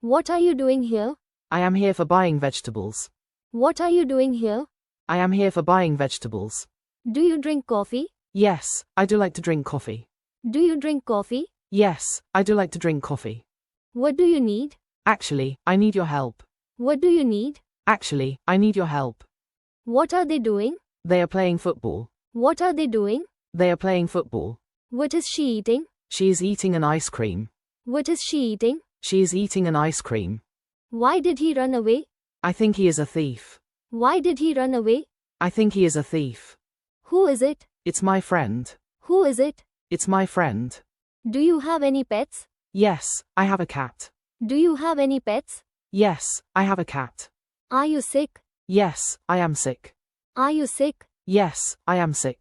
What are you doing here? I am here for buying vegetables. What are you doing here? I am here for buying vegetables. Do you drink coffee? Yes, I do like to drink coffee. Do you drink coffee? Yes, I do like to drink coffee. What do you need? Actually, I need your help. What do you need? Actually, I need your help. What are they doing? They are playing football. What are they doing? They are playing football. What is she eating? She is eating an ice cream. What is she eating? She is eating an ice cream. Why did he run away? I think he is a thief. Why did he run away? I think he is a thief. Who is it? It's my friend. Who is it? It's my friend. Do you have any pets? Yes, I have a cat. Do you have any pets? Yes, I have a cat. Are you sick? Yes, I am sick. Are you sick? Yes, I am sick.